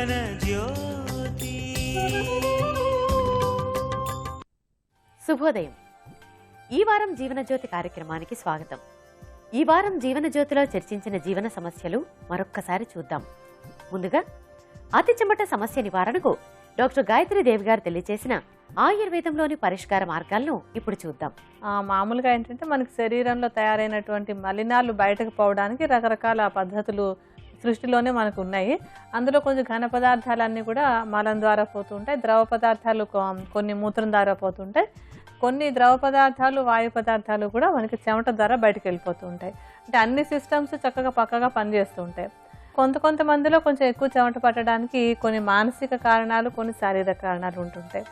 జీవన జ్యోతి. శుభోదయం. ఈ వారం జీవనజ్యోతి కార్యక్రమానికి స్వాగతం. ఈ వారం జీవనజ్యోతిలో చర్చించిన జీవన సమస్యలు మరొక్కసారి చూద్దాం. ముందుగా అతి చెమట సమస్య నివారణకు డాక్టర్ గాయత్రి దేవి గారు తెలియజేసిన ఆయుర్వేదంలోని పరిష్కార మార్గాలను ఇప్పుడు చూద్దాం. మామూలుగా ఏంటంటే మనకి శరీరంలో తయారైనటువంటి మలినాలు బయటకు పోవడానికి రకరకాల పద్ధతులు సృష్టిలోనే మనకు ఉన్నాయి. అందులో కొంచెం ఘన పదార్థాలన్నీ కూడా మలం ద్వారా పోతుంటాయి, ద్రవ పదార్థాలు కొన్ని మూత్రం ద్వారా పోతుంటాయి, కొన్ని ద్రవ పదార్థాలు వాయు పదార్థాలు కూడా మనకి చెమట ద్వారా బయటకు వెళ్ళిపోతూ ఉంటాయి. అంటే అన్ని సిస్టమ్స్ చక్కగా పక్కగా పనిచేస్తూ ఉంటాయి. కొంతమందిలో కొంచెం ఎక్కువ చెమట పట్టడానికి కొన్ని మానసిక కారణాలు, కొన్ని శారీరక కారణాలు ఉంటుంటాయి.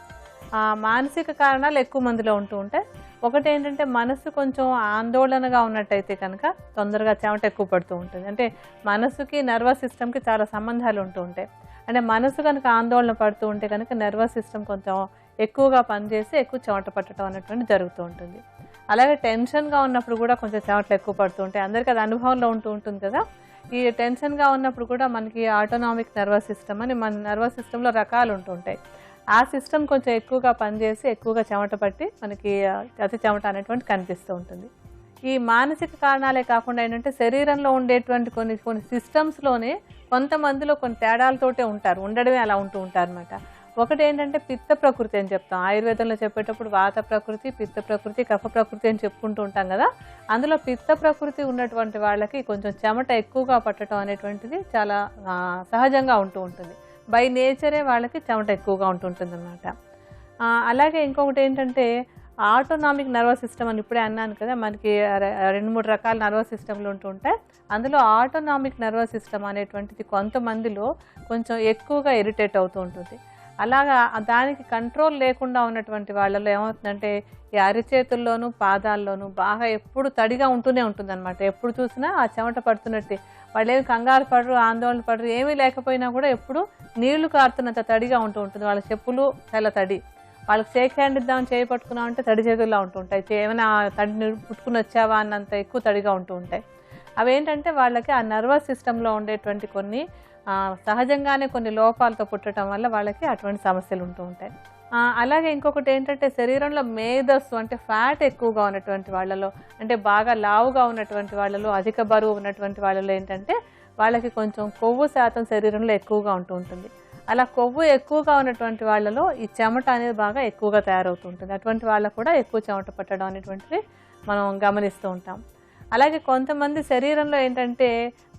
మానసిక కారణాలు ఎక్కువ మందిలో ఉంటూ ఉంటాయి. ఒకటి ఏంటంటే మనసు కొంచెం ఆందోళనగా ఉన్నట్టయితే కనుక తొందరగా చెమట ఎక్కువ పడుతూ ఉంటుంది. అంటే మనసుకి నర్వస్ సిస్టమ్కి చాలా సంబంధాలు ఉంటూ ఉంటాయి. అంటే మనసు కనుక ఆందోళన పడుతూ ఉంటే కనుక నర్వస్ సిస్టమ్ కొంచెం ఎక్కువగా పనిచేసి ఎక్కువ చెమట పట్టడం అనేటువంటి జరుగుతూ ఉంటుంది. అలాగే టెన్షన్గా ఉన్నప్పుడు కూడా కొంచెం చెమటలు ఎక్కువ పడుతూ ఉంటాయి. అందరికీ అది అనుభవంలో ఉంటూ ఉంటుంది కదా. ఈ టెన్షన్గా ఉన్నప్పుడు కూడా మనకి ఆటోనామిక్ నర్వస్ సిస్టమ్ అని మన నర్వస్ సిస్టంలో రకాలు ఉంటుంటాయి. ఆ సిస్టమ్ కొంచెం ఎక్కువగా పనిచేసి ఎక్కువగా చెమట పట్టి మనకి అతి చెమట అనేటువంటి కనిపిస్తూ ఉంటుంది. ఈ మానసిక కారణాలే కాకుండా ఏంటంటే శరీరంలో ఉండేటువంటి కొన్ని సిస్టమ్స్లోనే కొంతమందిలో కొన్ని తేడాలతోటే ఉండడమే అలా ఉంటూ ఉంటారు అనమాట. ఒకటి ఏంటంటే పిత్త ప్రకృతి అని చెప్తాం. ఆయుర్వేదంలో చెప్పేటప్పుడు వాత ప్రకృతి, పిత్త ప్రకృతి, కఫ ప్రకృతి అని చెప్పుకుంటూ ఉంటాం కదా. అందులో పిత్త ప్రకృతి ఉన్నటువంటి వాళ్ళకి కొంచెం చెమట ఎక్కువగా పట్టడం అనేటువంటిది చాలా సహజంగా ఉంటూ ఉంటుంది. బై నేచరే వాళ్ళకి చెమట ఎక్కువగా ఉంటుంటుంది అనమాట. అలాగే ఇంకొకటి ఏంటంటే ఆటోనామిక్ నర్వస్ సిస్టమ్ అని ఇప్పుడే అన్నాను కదా, మనకి 2-3 రకాల నర్వస్ సిస్టమ్లు ఉంటుంటాయి. అందులో ఆటోనామిక్ నర్వస్ సిస్టమ్ అనేటువంటిది కొంతమందిలో కొంచెం ఎక్కువగా ఇరిటేట్ అవుతూ ఉంటుంది. అలాగా దానికి కంట్రోల్ లేకుండా ఉన్నటువంటి వాళ్ళలో ఏమవుతుందంటే ఈ అరిచేతుల్లోనూ పాదాల్లోనూ బాగా ఎప్పుడు తడిగా ఉంటూనే ఉంటుంది అనమాట. ఎప్పుడు చూసినా ఆ చెమట పడుతున్నట్టే. వాళ్ళు ఏమి కంగారు పడరు, ఆందోళన పడరు, ఏమీ లేకపోయినా కూడా ఎప్పుడు నీళ్లు కారుతున్నంత తడిగా ఉంటూ ఉంటుంది. వాళ్ళ చెప్పులు చాలా తడి. వాళ్ళకి షేక్ హ్యాండ్ ఇద్దామని చేయి పట్టుకున్నామంటే తడి చేతుల్లో ఉంటూ ఉంటాయి. ఏమైనా తడిని పుట్టుకుని వచ్చావా అన్నంత ఎక్కువ తడిగా ఉంటూ ఉంటాయి. అవేంటంటే వాళ్ళకి ఆ నర్వస్ సిస్టంలో ఉండేటువంటి కొన్ని సహజంగానే కొన్ని లోపాలతో పుట్టడం వల్ల వాళ్ళకి అటువంటి సమస్యలు ఉంటూ ఉంటాయి. అలాగే ఇంకొకటి ఏంటంటే శరీరంలో మేధస్సు అంటే ఫ్యాట్ ఎక్కువగా ఉన్నటువంటి వాళ్ళలో, అంటే బాగా లావుగా ఉన్నటువంటి వాళ్ళలో, అధిక బరువు ఉన్నటువంటి వాళ్ళలో ఏంటంటే వాళ్ళకి కొంచెం కొవ్వు శాతం శరీరంలో ఎక్కువగా ఉంటూ ఉంటుంది. అలా కొవ్వు ఎక్కువగా ఉన్నటువంటి వాళ్ళలో ఈ చెమట అనేది బాగా ఎక్కువగా తయారవుతూ ఉంటుంది. అటువంటి వాళ్ళకు కూడా ఎక్కువ చెమట పట్టడం అనేటువంటిది మనం గమనిస్తూ ఉంటాం. అలాగే కొంతమంది శరీరంలో ఏంటంటే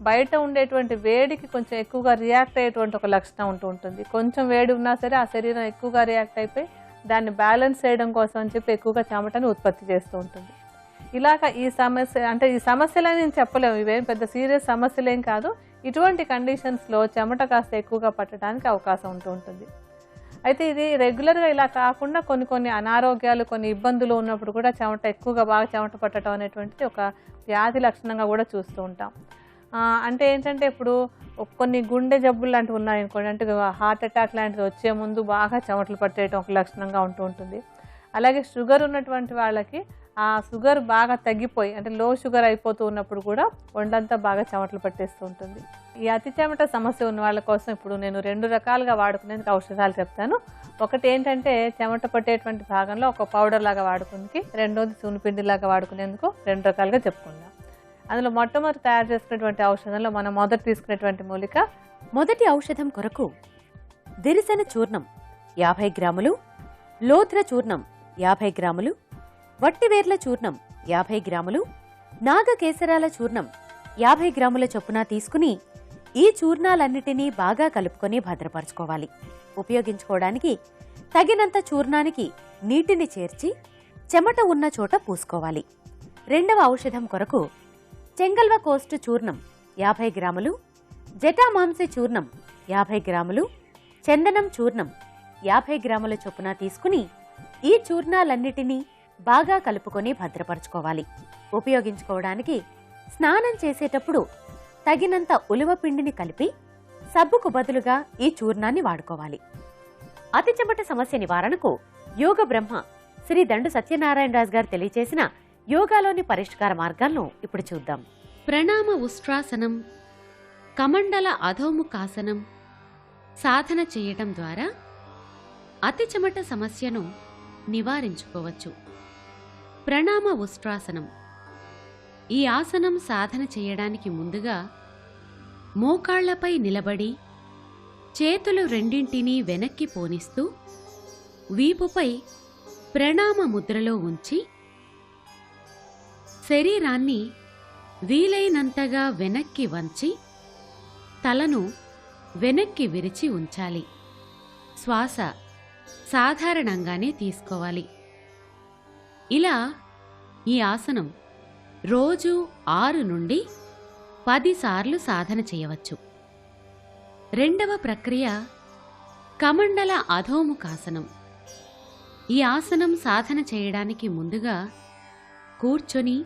బయట ఉండేటువంటి వేడికి కొంచెం ఎక్కువగా రియాక్ట్ అయ్యేటువంటి ఒక లక్షణం ఉంటూ ఉంటుంది. కొంచెం వేడి ఉన్నా సరే ఆ శరీరం ఎక్కువగా రియాక్ట్ అయిపోయి దాన్ని బ్యాలెన్స్ చేయడం కోసం అని చెప్పి ఎక్కువగా చెమటని ఉత్పత్తి చేస్తూ ఉంటుంది. ఇలాగ ఈ సమస్యలని నేను చెప్పలేము, ఇవేం పెద్ద సీరియస్ సమస్యలేం కాదు. ఇటువంటి కండిషన్స్లో చెమట కాస్త ఎక్కువగా పట్టడానికి అవకాశం ఉంటూ ఉంటుంది. అయితే ఇది రెగ్యులర్గా ఇలా కాకుండా కొన్ని అనారోగ్యాలు, కొన్ని ఇబ్బందులు ఉన్నప్పుడు కూడా బాగా చెమట పట్టడం అనేటువంటిది ఒక వ్యాధి లక్షణంగా కూడా చూస్తూ ఉంటాం. అంటే ఏంటంటే ఇప్పుడు కొన్ని గుండె జబ్బులు లాంటివి ఉన్నాయనుకోండి, అంటే హార్ట్ అటాక్ లాంటిది వచ్చే ముందు బాగా చెమటలు పట్టేయడం ఒక లక్షణంగా ఉంటూ ఉంటుంది. అలాగే షుగర్ ఉన్నటువంటి వాళ్ళకి ఆ షుగర్ బాగా తగ్గిపోయి అంటే లో షుగర్ అయిపోతూ ఉన్నప్పుడు కూడా ఒండంతా బాగా చెమటలు పట్టేస్తూ ఉంటుంది. ఈ అతి చెమట సమస్య ఉన్న వాళ్ళ కోసం ఇప్పుడు నేను 2 రకాలుగా వాడుకునేందుకు ఔషధాలు చెప్తాను. ఒకటి ఏంటంటే చెమట పట్టేటువంటి భాగంలో ఒక పౌడర్ లాగా వాడుకునేందుకు, రెండోది సున్నిపిండి లాగా వాడుకునేందుకు 2 రకాలుగా చెప్పుకుందాం. అందులో మొట్టమొదటి తయారు చేసుకునేటువంటి ఔషధంలో మనం మొదటి తీసుకునేటువంటి మూలిక, మొదటి ఔషధం కొరకు దిరిసెన చూర్ణం 50 గ్రాములు, లోధ్ర చూర్ణం 50 గ్రాములు, వట్టివేర్ల చూర్ణం 50 గ్రాములు, నాగకేసరాల చూర్ణం 50 గ్రాముల చొప్పున తీసుకుని ఈ చూర్ణాలన్నిటినీ బాగా కలుపుకొని భద్రపరచుకోవాలి. ఉపయోగించుకోవడానికి తగినంత చూర్ణానికి నీటిని చేర్చి చెమట ఉన్న చోట పూసుకోవాలి. రెండవ ఔషధం కొరకు చెంగల్వ కోస్ట్ చూర్ణం 50 గ్రాములు, జటామాంసి చూర్ణం 50 గ్రాములు, చందనం చూర్ణం 50 గ్రాముల చొప్పున తీసుకుని ఈ చూర్ణాలన్నిటినీ బాగా కలుపుకొని భద్రపరచుకోవాలి. ఉపయోగించుకోవడానికి స్నానం చేసేటప్పుడు తగినంత ఉలువ పిండిని కలిపి సబ్బుకు బదులుగా ఈ చూర్ణాన్ని వాడుకోవాలి. అతి చెమట సమస్య నివారణకు యోగ బ్రహ్మ శ్రీ దండు సత్యనారాయణరాజు గారు తెలియచేసిన యోగాలోని పరిష్కార మార్గాలను ఇప్పుడు చూద్దాం. ప్రణామ ఉష్ట్రాసనం, కమండల అధోముఖాసనం, సాధన చేయటం ద్వారా అతి చెమట సమస్యను నివారించుకోవచ్చు. ప్రణామ ఉష్ట్రాసనం. ఈ ఆసనం సాధన చేయడానికి ముందుగా మోకాళ్లపై నిలబడి చేతులు రెండింటినీ వెనక్కి పోనిస్తూ వీపుపై ప్రణామ ముద్రలో ఉంచి శరీరాన్ని వీలైనంతగా వెనక్కి వంచి తలను వెనక్కి విరిచి ఉంచాలి. శ్వాస సాధారణంగానే తీసుకోవాలి. ఇలా ఈ ఆసనం రోజు 6 నుండి 10 సార్లు సాధన చేయవచ్చు. రెండవ ప్రక్రియ కమండల అధోముఖాసనం. ఈ ఆసనం సాధన చేయడానికి ముందుగా కూర్చొని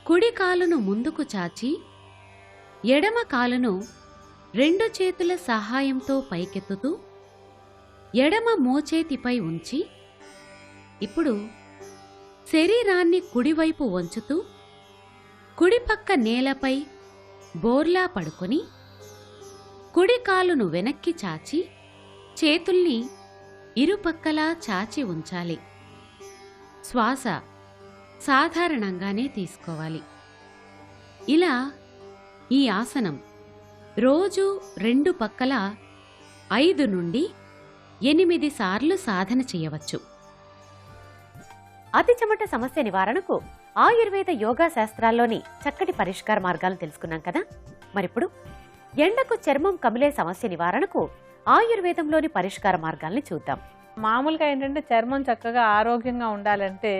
కుడి కాలును ముందుకు చాచి ఎడమ కాలును 2 చేతుల సహాయంతో పైకెత్తుతూ ఎడమ మోచేతిపై ఉంచి ఇప్పుడు శరీరాన్ని కుడివైపు వంచుతూ కుడిపక్క నేలపై బోర్లా పడుకొని కుడి కాలును వెనక్కి చాచి చేతుల్ని ఇరుపక్కలా చాచి ఉంచాలి. శ్వాస సాధారణంగానే తీసుకోవాలి. ఇలా ఈ ఆసనం రోజు 2 పక్కల 5 నుండి 8 సార్లు సాధన చేయవచ్చు. అతి చెమట సమస్య నివారణకు ఆయుర్వేద యోగా శాస్త్రాల్లోని చక్కటి పరిష్కార మార్గాలను తెలుసుకున్నాం కదా. మరిప్పుడు ఎండకు చర్మం కమిలే సమస్య నివారణకు ఆయుర్వేదంలోని పరిష్కార మార్గాల్ని చూద్దాం. మామూలుగా ఏంటంటే చర్మం చక్కగా ఆరోగ్యంగా ఉండాలంటే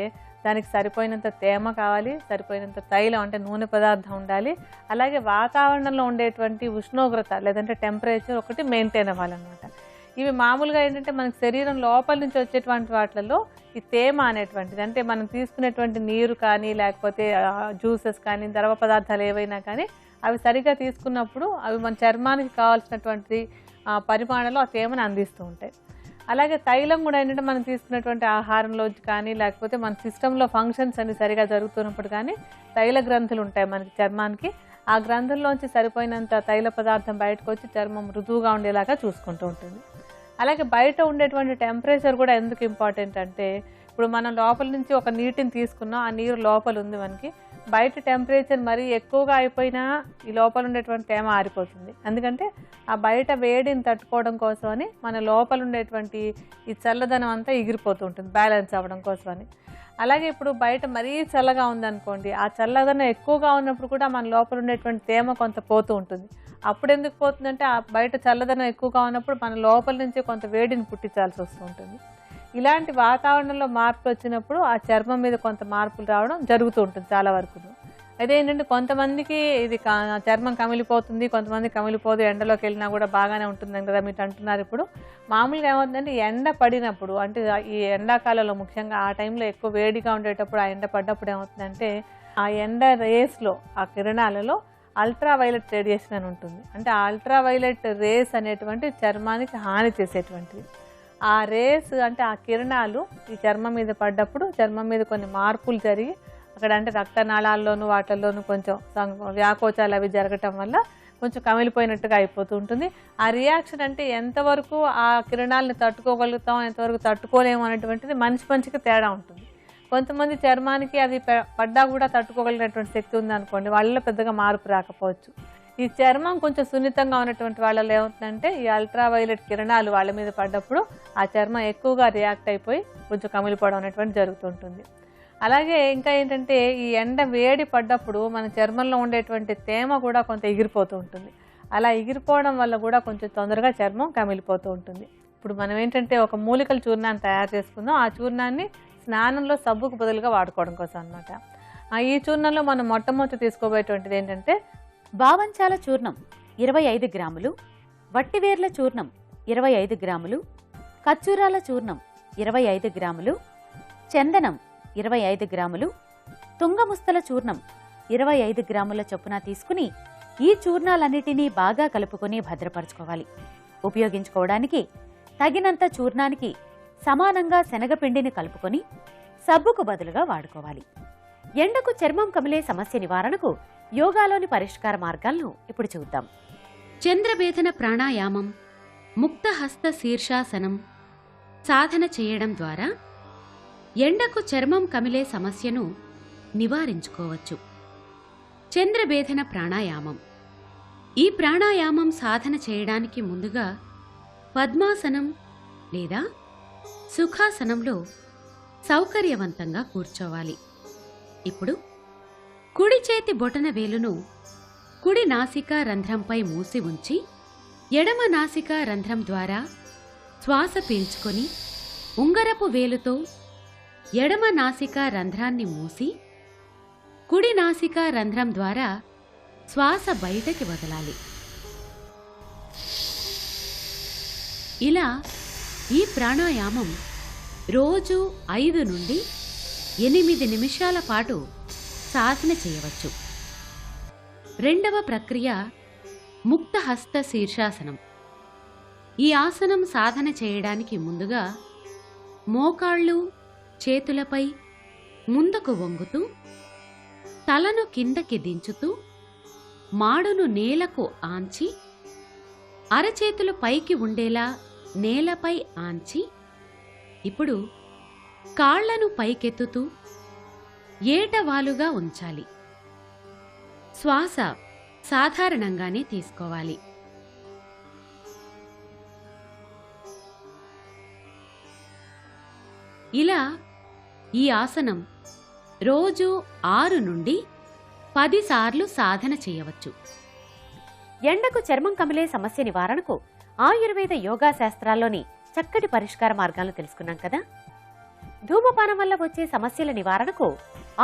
దానికి సరిపోయినంత తేమ కావాలి, సరిపోయినంత తైలం అంటే నూనె పదార్థం ఉండాలి, అలాగే వాతావరణంలో ఉండేటువంటి ఉష్ణోగ్రత లేదంటే టెంపరేచర్ ఒకటి మెయింటైన్ అవ్వాలన్నమాట. ఇవి మామూలుగా ఏంటంటే మనకి శరీరం లోపల నుంచి వచ్చేటువంటి వాటిలలో ఈ తేమ అనేటువంటిది అంటే మనం తీసుకునేటువంటి నీరు కానీ లేకపోతే జ్యూసెస్ కానీ ద్రవ పదార్థాలు ఏవైనా కానీ అవి సరిగా తీసుకున్నప్పుడు అవి మన చర్మానికి కావాల్సినటువంటి పరిమాణంలో ఆ తేమను అందిస్తూ ఉంటాయి. అలాగే తైలం కూడా ఏంటంటే మనం తీసుకున్నటువంటి ఆహారంలో కానీ లేకపోతే మన సిస్టంలో ఫంక్షన్స్ అన్ని సరిగా జరుగుతున్నప్పుడు కానీ తైల గ్రంథులు ఉంటాయి మనకి చర్మానికి. ఆ గ్రంథుల్లోంచి సరిపోయినంత తైల పదార్థం బయటకు వచ్చి చర్మం మృదువుగా ఉండేలాగా చూసుకుంటూ ఉంటుంది. అలాగే బయట ఉండేటువంటి టెంపరేచర్ కూడా ఎందుకు ఇంపార్టెంట్ అంటే ఇప్పుడు మనం లోపల నుంచి ఒక నీటిని తీసుకున్నాం, ఆ నీరు లోపల ఉంది మనకి, బయట టెంపరేచర్ మరీ ఎక్కువగా అయిపోయినా ఈ లోపల ఉండేటువంటి తేమ ఆరిపోతుంది. ఎందుకంటే ఆ బయట వేడిని తట్టుకోవడం కోసమని మన లోపల ఉండేటువంటి ఈ చల్లదనం అంతా ఎగిరిపోతూ ఉంటుంది బ్యాలెన్స్ అవ్వడం కోసమని. అలాగే ఇప్పుడు బయట మరీ చల్లగా ఉందనుకోండి, ఆ చల్లదనం ఎక్కువగా ఉన్నప్పుడు కూడా మన లోపల ఉండేటువంటి తేమ కొంత పోతూ ఉంటుంది. అప్పుడు ఎందుకు పోతుందంటే ఆ బయట చల్లదనం ఎక్కువగా ఉన్నప్పుడు మన లోపల నుంచి కొంత వేడిని పుట్టించాల్సి వస్తూ ఉంటుంది. ఇలాంటి వాతావరణంలో మార్పులు వచ్చినప్పుడు ఆ చర్మం మీద కొంత మార్పులు రావడం జరుగుతూ ఉంటుంది చాలా వరకు. అదేంటంటే కొంతమందికి ఇది చర్మం కమిలిపోతుంది, కొంతమంది కమిలిపోదు, ఎండలోకి వెళ్ళినా కూడా బాగానే ఉంటుందని కదా మీరు అంటున్నారు. ఇప్పుడు మామూలుగా ఏమవుతుందంటే ఎండ పడినప్పుడు అంటే ఈ ఎండాకాలంలో ముఖ్యంగా ఆ టైంలో ఎక్కువ వేడిగా ఉండేటప్పుడు ఆ ఎండ పడ్డప్పుడు ఏమవుతుందంటే ఆ ఎండ రేస్లో ఆ కిరణాలలో అల్ట్రావైలెట్ రేడియేషన్ అని ఉంటుంది. అంటే ఆ అల్ట్రావైలెట్ రేస్ అనేటువంటి చర్మానికి హాని చేసేటువంటివి. ఆ రేస్ అంటే ఆ కిరణాలు ఈ చర్మం మీద పడ్డప్పుడు చర్మం మీద కొన్ని మార్పులు జరిగి అక్కడ అంటే రక్తనాళాల్లోనూ వాటిల్లోనూ కొంచెం వ్యాకోచాలు అవి జరగటం వల్ల కొంచెం కమిలిపోయినట్టుగా అయిపోతూ ఉంటుంది. ఆ రియాక్షన్ అంటే ఎంతవరకు ఆ కిరణాలను తట్టుకోగలుగుతాం, ఎంతవరకు తట్టుకోలేము అనేటువంటిది మనిషికి తేడా ఉంటుంది. కొంతమంది చర్మానికి అది పడ్డా కూడా తట్టుకోగలిగినటువంటి శక్తి ఉందనుకోండి, వాళ్ళలో పెద్దగా మార్పు రాకపోవచ్చు. ఈ చర్మం కొంచెం సున్నితంగా ఉన్నటువంటి వాళ్ళలో ఏమవుతుందంటే ఈ అల్ట్రావైలెట్ కిరణాలు వాళ్ళ మీద పడ్డప్పుడు ఆ చర్మం ఎక్కువగా రియాక్ట్ అయిపోయి కొంచెం కమిలిపోవడం అనేటువంటి జరుగుతుంటుంది. అలాగే ఇంకా ఏంటంటే ఈ ఎండ వేడి పడ్డప్పుడు మన చర్మంలో ఉండేటువంటి తేమ కూడా కొంత ఎగిరిపోతూ ఉంటుంది. అలా ఎగిరిపోవడం వల్ల కూడా కొంచెం తొందరగా చర్మం కమిలిపోతూ ఉంటుంది. ఇప్పుడు మనం ఏంటంటే ఒక మూలికల చూర్ణాన్ని తయారు చేసుకుందాం. ఆ చూర్ణాన్ని స్నానంలో సబ్బుకు బదులుగా వాడుకోవడం కోసం అనమాట. ఈ చూర్ణంలో మనం మొట్టమొదటి తీసుకోబోయేటువంటిది ఏంటంటే బావంచాల చూర్ణం 25 గ్రాములు, వట్టివేర్ల చూర్ణం 25 గ్రాములు, ఖర్జూరాల చూర్ణం 25 గ్రాములు, చందనం 25 గ్రాములు, తుంగముస్తల చూర్ణం 25 గ్రాముల చొప్పున తీసుకుని ఈ చూర్ణాలన్నిటినీ బాగా కలుపుకొని భద్రపరచుకోవాలి. ఉపయోగించుకోవడానికి తగినంత చూర్ణానికి సమానంగా శనగపిండిని కలుపుకొని సబ్బుకు బదులుగా వాడుకోవాలి. ఎండకు చర్మం కమిలే సమస్య నివారణకు యోగాలోని పరిష్కార మార్గాలను ఇప్పుడు చూద్దాం. చంద్రభేదన ప్రాణాయామం ముక్తహస్త శీర్షాసనం సాధన చేయడం ద్వారా ఎండకు చర్మం కమిలే సమస్యను నివారించుకోవచ్చు. చంద్రభేదన ప్రాణాయామం. ఈ ప్రాణాయామం సాధన చేయడానికి ముందుగా పద్మాసనం లేదా సుఖాసనంలో సౌకర్యవంతంగా కూర్చోవాలి. ఇప్పుడు కుడి చేతి బొటన వేలును కుడి నాసికా రంధ్రంపై మూసి ఉంచి ఎడమ నాసికా రంధ్రం ద్వారా శ్వాస పీల్చుకొని ఉంగరపు వేలుతో ఎడమ నాసికా రంధ్రాన్ని మూసి కుడి నాసికా రంధ్రం ద్వారా శ్వాస బయటకి వదలాలి. ఇలా ఈ ప్రాణాయామం రోజు 5 నుండి 8 నిమిషాల పాటు సాధన చేయవచ్చు. రెండవ ప్రక్రియ ముక్తహస్త శీర్షాసనం. ఈ ఆసనం సాధన చేయడానికి ముందుగా మోకాళ్ళు చేతులపై ముందుకు వంగుతూ తలను కిందకి దించుతూ మాడును నేలకు ఆంచి అరచేతులు పైకి ఉండేలా నేలపై ఆంచి ఇప్పుడు కాళ్లను పైకెత్తుతూ ఏటవాలుగా ఉంచాలి. శ్వాస సాధారణంగానే తీసుకోవాలి. ఇలా ఈ ఆసనం రోజు 6 నుండి 10 సార్లు సాధన చేయవచ్చు. ఎండకు చర్మం కమిలే సమస్య నివారణకు ఆయుర్వేద యోగా శాస్త్రాల్లోని చక్కటి పరిష్కార మార్గాలను తెలుసుకున్నాం కదా. ధూమపానం వల్ల వచ్చే సమస్యల నివారణకు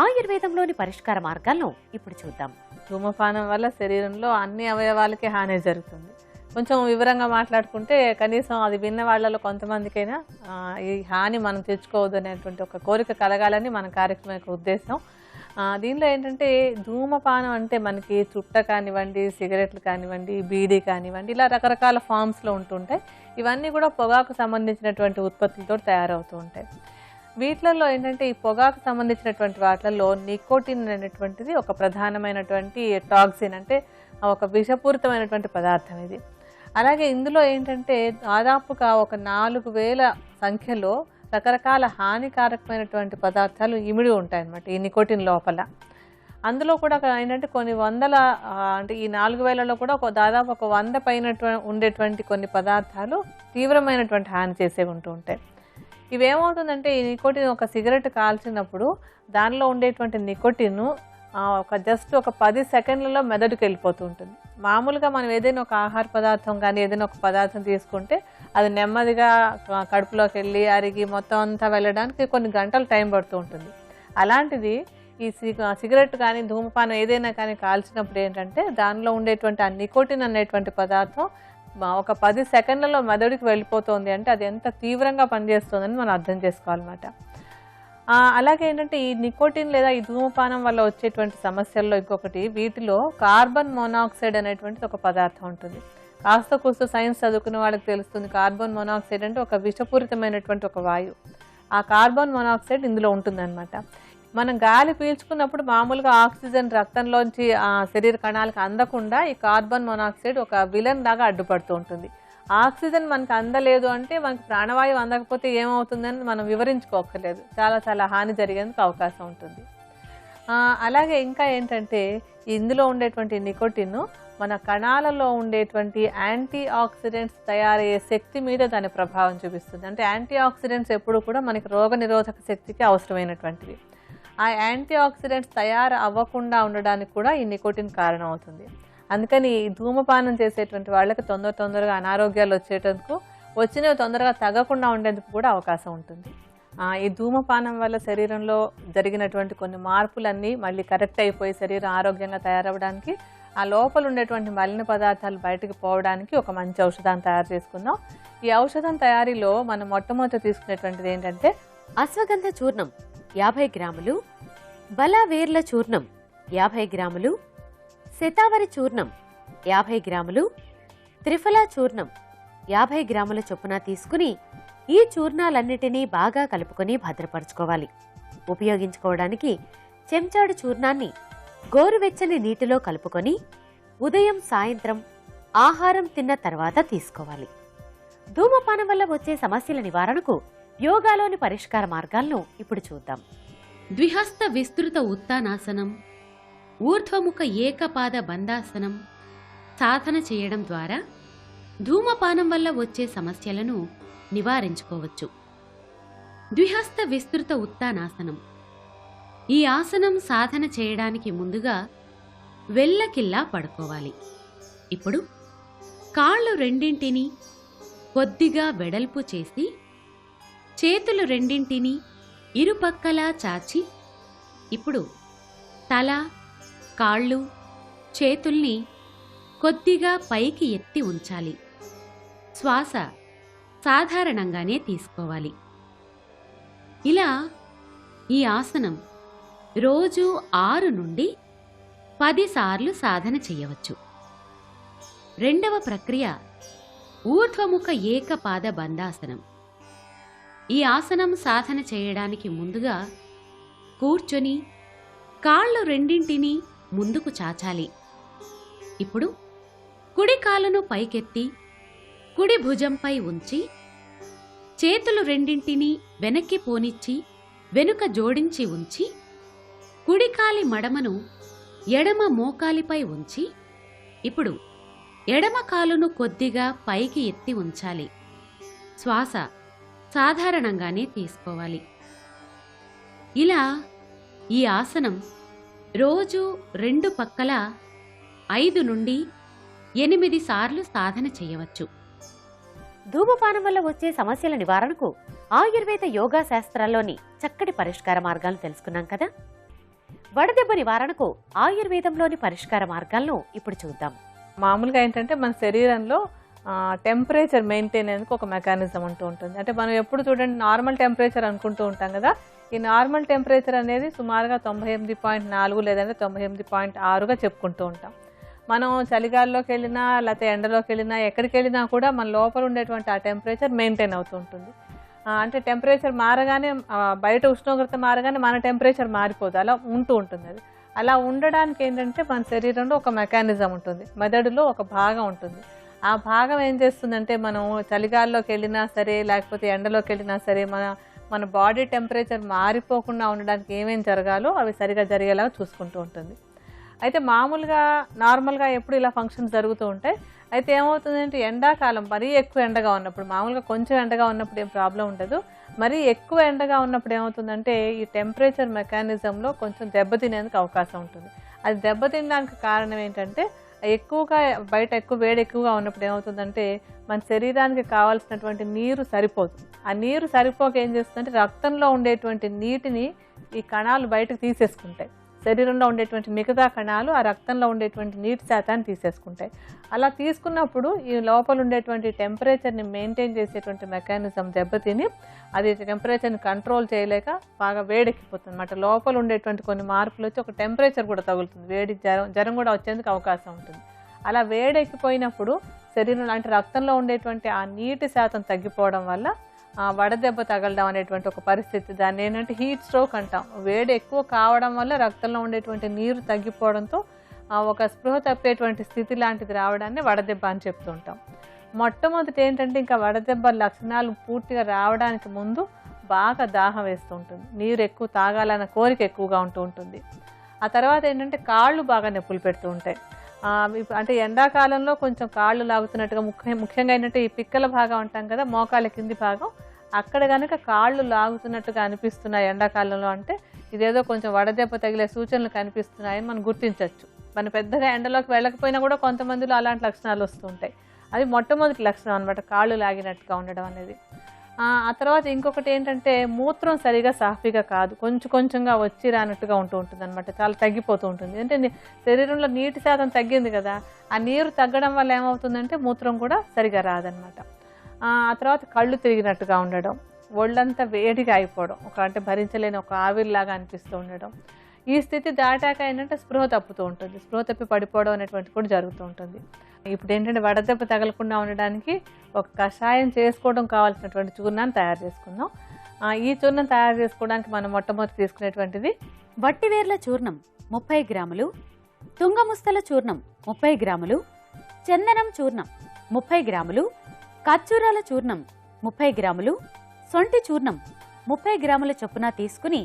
ఆయుర్వేదంలోని పరిష్కార మార్గాలను ఇప్పుడు చూద్దాం. ధూమపానం వల్ల శరీరంలో అన్ని అవయవాలకి హాని జరుగుతుంది. కొంచెం వివరంగా మాట్లాడుకుంటే కనీసం అది విన్న వాళ్ళలో కొంతమందికైనా ఈ హాని మనం తెచ్చుకోవద్దు అనేటువంటి ఒక కోరిక కలగాలని మన కార్యక్రమం యొక్క ఉద్దేశం. దీనిలో ఏంటంటే ధూమపానం అంటే మనకి చుట్ట కానివ్వండి, సిగరెట్లు కానివ్వండి, బీడీ కానివ్వండి, ఇలా రకరకాల ఫామ్స్లో ఉంటుంటాయి. ఇవన్నీ కూడా పొగాకు సంబంధించినటువంటి ఉత్పత్తులతో తయారవుతూ ఉంటాయి. వీటిలలో ఏంటంటే ఈ పొగాకు సంబంధించినటువంటి వాటిల్లో నికోటిన్ అనేటువంటిది ఒక ప్రధానమైనటువంటి టాక్సిన్, అంటే ఒక విషపూరితమైనటువంటి పదార్థం ఇది. అలాగే ఇందులో ఏంటంటే దాదాపుగా ఒక 4000 సంఖ్యలో రకరకాల హానికారకమైనటువంటి పదార్థాలు ఇమిడి ఉంటాయి అన్నమాట ఈ నికోటిన్ లోపల. అందులో కూడా ఏంటంటే కొన్ని వందల అంటే ఈ 4000లో కూడా దాదాపు ఒక 100 పైన ఉండేటువంటి కొన్ని పదార్థాలు తీవ్రమైనటువంటి హాని చేసేవి ఉంటూ ఉంటాయి. ఇవేమవుతుందంటే ఈ నికోటిన్ ఒక సిగరెట్ కాల్చినప్పుడు దానిలో ఉండేటువంటి నికోటిన్ జస్ట్ ఒక 10 సెకండ్లలో మెదడుకు వెళ్ళిపోతూ ఉంటుంది. మామూలుగా మనం ఏదైనా ఒక ఆహార పదార్థం కానీ ఏదైనా ఒక పదార్థం తీసుకుంటే అది నెమ్మదిగా కడుపులోకి వెళ్ళి అరిగి మొత్తం అంతా వెళ్ళడానికి కొన్ని గంటలు టైం పడుతూ ఉంటుంది. అలాంటిది ఈ సిగరెట్ కానీ ధూమపానం ఏదైనా కానీ కాల్చినప్పుడు ఏంటంటే దానిలో ఉండేటువంటి ఆ నికోటిన్ అనేటువంటి పదార్థం ఒక 10 సెకండ్లలో మెదడుకి వెళ్ళిపోతుంది. అంటే అది ఎంత తీవ్రంగా పనిచేస్తుందని మనం అర్థం చేసుకోవాలన్నమాట. అలాగే ఏంటంటే ఈ నికోటిన్ లేదా ఈ ధూమపానం వల్ల వచ్చేటువంటి సమస్యల్లో ఇంకొకటి, వీటిలో కార్బన్ మోనాక్సైడ్ అనేటువంటిది ఒక పదార్థం ఉంటుంది. కాస్త కూస్త సైన్స్ చదువుకునే వాళ్ళకి తెలుస్తుంది. కార్బన్ మోనాక్సైడ్ అంటే ఒక విషపూరితమైనటువంటి ఒక వాయువు. ఆ కార్బన్ మోనాక్సైడ్ ఇందులో ఉంటుందన్నమాట. మనం గాలి పీల్చుకున్నప్పుడు మామూలుగా ఆక్సిజన్ రక్తంలోంచి శరీర కణాలకు అందకుండా ఈ కార్బన్ మోనాక్సైడ్ ఒక విలన్ లాగా అడ్డుపడుతూ ఉంటుంది. ఆక్సిజన్ మనకు అందలేదు అంటే మనకు ప్రాణవాయువు అందకపోతే ఏమవుతుందని మనం వివరించుకోకర్లేదు. చాలా చాలా హాని జరిగేందుకు అవకాశం ఉంటుంది. అలాగే ఇంకా ఏంటంటే ఇందులో ఉండేటువంటి నికోటిన్ మన కణాలలో ఉండేటువంటి యాంటీ ఆక్సిడెంట్స్ తయారయ్యే శక్తి మీద దాని ప్రభావం చూపిస్తుంది. అంటే యాంటీ ఆక్సిడెంట్స్ ఎప్పుడు కూడా మనకి రోగ నిరోధక శక్తికి అవసరమైనటువంటివి. ఆ యాంటీ ఆక్సిడెంట్స్ తయారు అవ్వకుండా ఉండడానికి కూడా ఈ నికోటిన్ కారణం అవుతుంది. అందుకని ఈ ధూమపానం చేసేటువంటి వాళ్ళకి తొందరగా అనారోగ్యాలు వచ్చేటందుకు, వచ్చినవి తొందరగా తగ్గకుండా ఉండేందుకు కూడా అవకాశం ఉంటుంది. ఈ ధూమపానం వల్ల శరీరంలో జరిగినటువంటి కొన్ని మార్పులన్నీ మళ్ళీ కరెక్ట్ అయిపోయి శరీరం ఆరోగ్యంగా తయారవడానికి, ఆ లోపల ఉండేటువంటి మలిన పదార్థాలు బయటకు పోవడానికి ఒక మంచి ఔషధాన్ని తయారు చేసుకుందాం. ఈ ఔషధం తయారీలో మనం మొట్టమొదటి తీసుకునేటువంటిది ఏంటంటే అశ్వగంధ చూర్ణం 50 గ్రాములు, బలవేర్ల చూర్ణం 50 గ్రాములు, శతావరి చూర్ణం 50 గ్రాములు, త్రిఫలా చూర్ణం 50 గ్రాముల చొప్పున తీసుకుని ఈ చూర్ణాలన్నిటినీ బాగా కలుపుకొని భద్రపరచుకోవాలి. ఉపయోగించుకోవడానికి చెంచాడు చూర్ణాన్ని గోరువెచ్చని నీటిలో కలుపుకొని ఉదయం సాయంత్రం ఆహారం తిన్న తర్వాత తీసుకోవాలి. ధూమపానం వల్ల వచ్చే సమస్యల నివారణకు యోగాలోని పరిష్కార మార్గాలను ఇప్పుడు చూద్దాం. ద్విహస్త విస్తృత ఉత్తానాసనం, ఊర్ధ్వముఖ ఏకపాద బంధాసనం సాధన చేయడం ద్వారా ధూమపానం వల్ల వచ్చే సమస్యలను నివారించుకోవచ్చు. ద్విహస్త విస్తృత ఉత్తానాసనం. ఈ ఆసనం సాధన చేయడానికి ముందుగా వెల్లకిల్లా పడుకోవాలి. ఇప్పుడు కాళ్ళు రెండింటినీ కొద్దిగా వెడల్పు చేసి చేతులు రెండింటినీ ఇరుపక్కలా చాచి ఇప్పుడు తల, కాళ్ళు, చేతుల్ని కొద్దిగా పైకి ఎత్తి ఉంచాలి. శ్వాస సాధారణంగానే తీసుకోవాలి. ఇలా ఈ ఆసనం రోజు 6 నుండి 10 సార్లు సాధన చేయవచ్చు. రెండవ ప్రక్రియ ఊర్ధ్వముఖ ఏకపాద బంధాసనం. ఈ ఆసనం సాధన చేయడానికి ముందుగా కూర్చొని కాళ్ళు రెండింటినీ ముందుకు చాచాలి. ఇప్పుడు కుడి కాలును పైకెత్తి కుడి భుజంపై ఉంచి చేతులు రెండింటినీ వెనక్కి పోనిచ్చి వెనుక జోడించి ఉంచి కుడి కాలి మడమను ఎడమ మోకాలిపై ఉంచి ఇప్పుడు ఎడమ కాలును కొద్దిగా పైకి ఎత్తి ఉంచాలి. శ్వాస సాధారణంగానే తీసుకోవాలి. ఇలా ఈ ఆసనం రోజు 2 పక్కల 5 నుండి 8 సార్లు సాధన చేయవచ్చు. ధూమపానం వల్ల వచ్చే సమస్యల నివారణకు ఆయుర్వేద యోగా శాస్త్రాల్లోని చక్కటి పరిష్కార మార్గాలు తెలుసుకున్నాం కదా. వడదెబ్బ నివారణకు ఆయుర్వేదంలోని పరిష్కార మార్గాలను ఇప్పుడు చూద్దాం. మామూలుగా ఏంటంటే మన శరీరంలో టెంపరేచర్ మెయింటైన్ అయ్యేందుకు ఒక మెకానిజం ఉంటూ ఉంటుంది. అంటే మనం ఎప్పుడు చూడండి నార్మల్ టెంపరేచర్ అనుకుంటూ ఉంటాం కదా. ఈ నార్మల్ టెంపరేచర్ అనేది సుమారుగా 98.4 లేదంటే 98.6గా చెప్పుకుంటూ ఉంటాం. మనం చలిగాల్లోకి వెళ్ళినా లేకపోతే ఎండలోకి వెళ్ళినా ఎక్కడికి వెళ్ళినా కూడా మన లోపల ఉండేటువంటి ఆ టెంపరేచర్ మెయింటైన్ అవుతూ ఉంటుంది. అంటే టెంపరేచర్ మారగానే బయట ఉష్ణోగ్రత మారగానే మన టెంపరేచర్ మారిపోదు, అలా ఉంటూ ఉంటుంది. అది అలా ఉండడానికి ఏంటంటే మన శరీరంలో ఒక మెకానిజం ఉంటుంది, మెదడులో ఒక భాగం ఉంటుంది. ఆ భాగం ఏం చేస్తుందంటే మనం చలిగాల్లోకి వెళ్ళినా సరే లేకపోతే ఎండలోకి వెళ్ళినా సరే మన బాడీ టెంపరేచర్ మారిపోకుండా ఉండడానికి ఏమేం జరగాలో అవి సరిగా జరిగేలాగా చూసుకుంటూ ఉంటుంది. అయితే మామూలుగా నార్మల్గా ఎప్పుడు ఇలా ఫంక్షన్స్ జరుగుతూ ఉంటాయి. అయితే ఏమవుతుందంటే ఎండాకాలం మరీ ఎక్కువ ఎండగా ఉన్నప్పుడు, మామూలుగా కొంచెం ఎండగా ఉన్నప్పుడు ఏం ప్రాబ్లం ఉండదు, మరీ ఎక్కువ ఎండగా ఉన్నప్పుడు ఏమవుతుందంటే ఈ టెంపరేచర్ మెకానిజంలో కొంచెం దెబ్బతినేందుకు అవకాశం ఉంటుంది. అది దెబ్బతినడానికి కారణం ఏంటంటే ఎక్కువగా బయట వేడి ఎక్కువగా ఉన్నప్పుడు ఏమవుతుందంటే మన శరీరానికి కావాల్సినటువంటి నీరు సరిపోదు. ఆ నీరు సరిపోక ఏం చేస్తుందంటే రక్తంలో ఉండేటువంటి నీటిని ఈ కణాలు బయటకు తీసేసుకుంటాయి. శరీరంలో ఉండేటువంటి మిగతా కణాలు ఆ రక్తంలో ఉండేటువంటి నీటి శాతాన్ని తీసేసుకుంటాయి. అలా తీసుకున్నప్పుడు ఈ లోపల ఉండేటువంటి టెంపరేచర్ని మెయింటైన్ చేసేటువంటి మెకానిజం దెబ్బతిని అది టెంపరేచర్ని కంట్రోల్ చేయలేక బాగా వేడెక్కిపోతుంది అన్నమాట. లోపల ఉండేటువంటి కొన్ని మార్పులు వచ్చి ఒక టెంపరేచర్ కూడా తగులుతుంది, వేడి జ్వరం కూడా వచ్చేందుకు అవకాశం ఉంటుంది. అలా వేడెక్కిపోయినప్పుడు శరీరంలో అంటే రక్తంలో ఉండేటువంటి ఆ నీటి శాతం తగ్గిపోవడం వల్ల వడదెబ్బ తగలడం అనేటువంటి ఒక పరిస్థితి, దాన్ని ఏంటంటే హీట్ స్ట్రోక్ అంటాం. వేడి ఎక్కువ కావడం వల్ల రక్తంలో ఉండేటువంటి నీరు తగ్గిపోవడంతో ఒక స్పృహ తప్పేటువంటి స్థితి లాంటిది రావడాన్ని వడదెబ్బ అని చెప్తూ ఉంటాం. మొట్టమొదటి ఏంటంటే ఇంకా వడదెబ్బ లక్షణాలు పూర్తిగా రావడానికి ముందు బాగా దాహం వేస్తూ ఉంటుంది, నీరు ఎక్కువ తాగాలన్న కోరిక ఎక్కువగా ఉంటూ ఉంటుంది. ఆ తర్వాత ఏంటంటే కాళ్ళు బాగా నొప్పులు పెడుతూ ఉంటాయి. అంటే ఎండాకాలంలో కొంచెం కాళ్ళు లాగుతున్నట్టుగా ముఖ్యంగా ఏంటంటే ఈ పిక్కల భాగం అంటాం కదా, మోకాళ్ళ కింది భాగం, అక్కడ కనుక కాళ్ళు లాగుతున్నట్టుగా అనిపిస్తున్నాయి ఎండాకాలంలో అంటే ఇదేదో కొంచెం వడదెబ్బ తగిలే సూచనలు కనిపిస్తున్నాయని మనం గుర్తించవచ్చు. మనం పెద్దగా ఎండలోకి వెళ్ళకపోయినా కూడా కొంతమందిలో అలాంటి లక్షణాలు వస్తూ ఉంటాయి. అది మొట్టమొదటి లక్షణం అనమాట, కాళ్ళు లాగినట్టుగా ఉండడం అనేది. ఆ తర్వాత ఇంకొకటి ఏంటంటే మూత్రం సరిగా సాఫీగా కాదు, కొంచెంగా వచ్చి రానట్టుగా ఉంటూ ఉంటుంది అనమాట, చాలా తగ్గిపోతూ ఉంటుంది. అంటే శరీరంలో నీటి శాతం తగ్గింది కదా, ఆ నీరు తగ్గడం వల్ల ఏమవుతుందంటే మూత్రం కూడా సరిగా రాదనమాట. ఆ తర్వాత కళ్ళు తిరిగినట్టుగా ఉండడం, ఒళ్ళంతా వేడిగా అయిపోవడం, అంటే భరించలేని ఒక ఆవిరిలాగా అనిపిస్తూ ఉండడం. ఈ స్థితి దాటాక ఏంటంటే స్పృహ తప్పుతూ ఉంటుంది, స్పృహ తప్పి పడిపోవడం అనేటువంటి కూడా జరుగుతూ ఉంటుంది. ఇప్పుడు ఏంటంటే వడదెబ్బ తగలకుండా ఉండడానికి ఒక కషాయం చేసుకోవడం కావాల్సినటువంటి చూర్ణాన్ని తయారు చేసుకుందాం. ఈ చూర్ణం తయారు చేసుకోవడానికి మనం మొట్టమొదటి తీసుకునేటువంటిది వట్టివేర్ల చూర్ణం 30 గ్రాములు, తుంగముస్తల చూర్ణం 30 గ్రాములు, చందనం చూర్ణం 30 గ్రాములు, ఖర్జూరాల చూర్ణం 30 గ్రాములు, సొంటి చూర్ణం 30 గ్రాముల చొప్పున తీసుకుని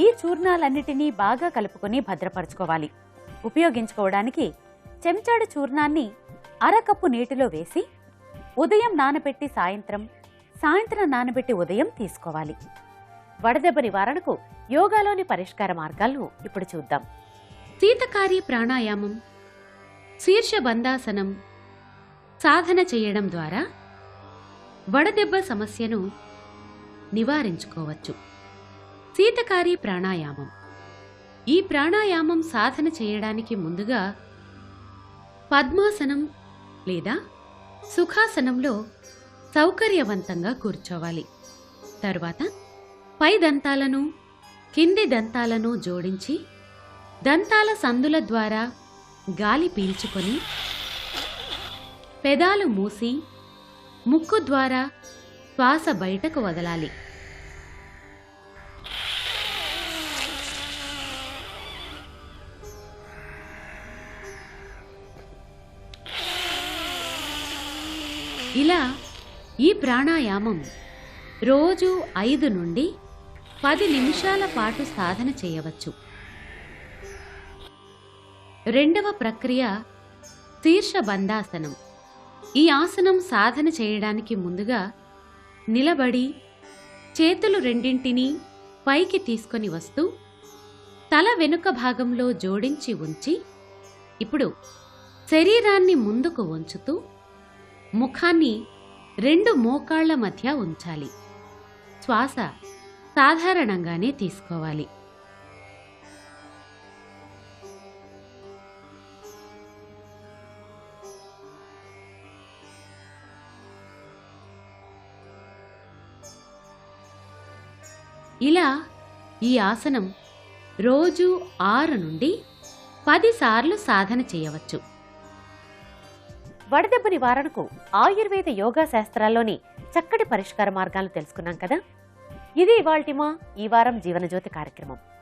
ఈ చూర్ణాలన్నిటినీ బాగా కలుపుకొని భద్రపరచుకోవాలి. ఉపయోగించుకోవడానికి చెంచాడు చూర్ణాన్ని అరకప్పు నీటిలో వేసి ఉదయం నానబెట్టి సాయంత్రం నానబెట్టి ఉదయం తీసుకోవాలి. వడదెబ్బ నివారణకు యోగాలోని పరిష్కార మార్గాలను ఇప్పుడు చూద్దాం. శీతకారి ప్రాణాయామం, శీర్షబంధాసనం సాధన చేయడం ద్వారా వడదెబ్బ సమస్యను నివారించుకోవచ్చు. శీతకారి ప్రాణాయామం. ఈ ప్రాణాయామం సాధన చేయడానికి ముందుగా పద్మాసనం లేదా సుఖాసనంలో సౌకర్యవంతంగా కూర్చోవాలి. తరువాత పై దంతాలను కింది దంతాలను జోడించి దంతాల సందుల ద్వారా గాలి పీల్చుకొని పెదాలు మూసి ముక్కు ద్వారా శ్వాస బయటకు వదలాలి. ఇలా ఈ ప్రాణాయామం రోజు 5 నుండి 10 నిమిషాల పాటు సాధన చేయవచ్చు. రెండవ ప్రక్రియ శీర్షబంధాసనం. ఈ ఆసనం సాధన చేయడానికి ముందుగా నిలబడి చేతులు రెండింటినీ పైకి తీసుకొని వస్తూ తల వెనుక భాగంలో జోడించి ఉంచి ఇప్పుడు శరీరాన్ని ముందుకు వంచుతూ ముఖాన్ని 2 మోకాళ్ల మధ్య ఉంచాలి. శ్వాస సాధారణంగానే తీసుకోవాలి. ఇలా ఈ ఆసనం రోజు 6 నుండి 10 సార్లు సాధన చేయవచ్చు. వడదెబ్బ నివారణకు ఆయుర్వేద యోగా శాస్త్రాల్లోని చక్కటి పరిష్కార మార్గాలు తెలుసుకున్నాం కదా. ఇది ఇవాల్టి మా ఈ వారం జీవనజ్యోతి కార్యక్రమం.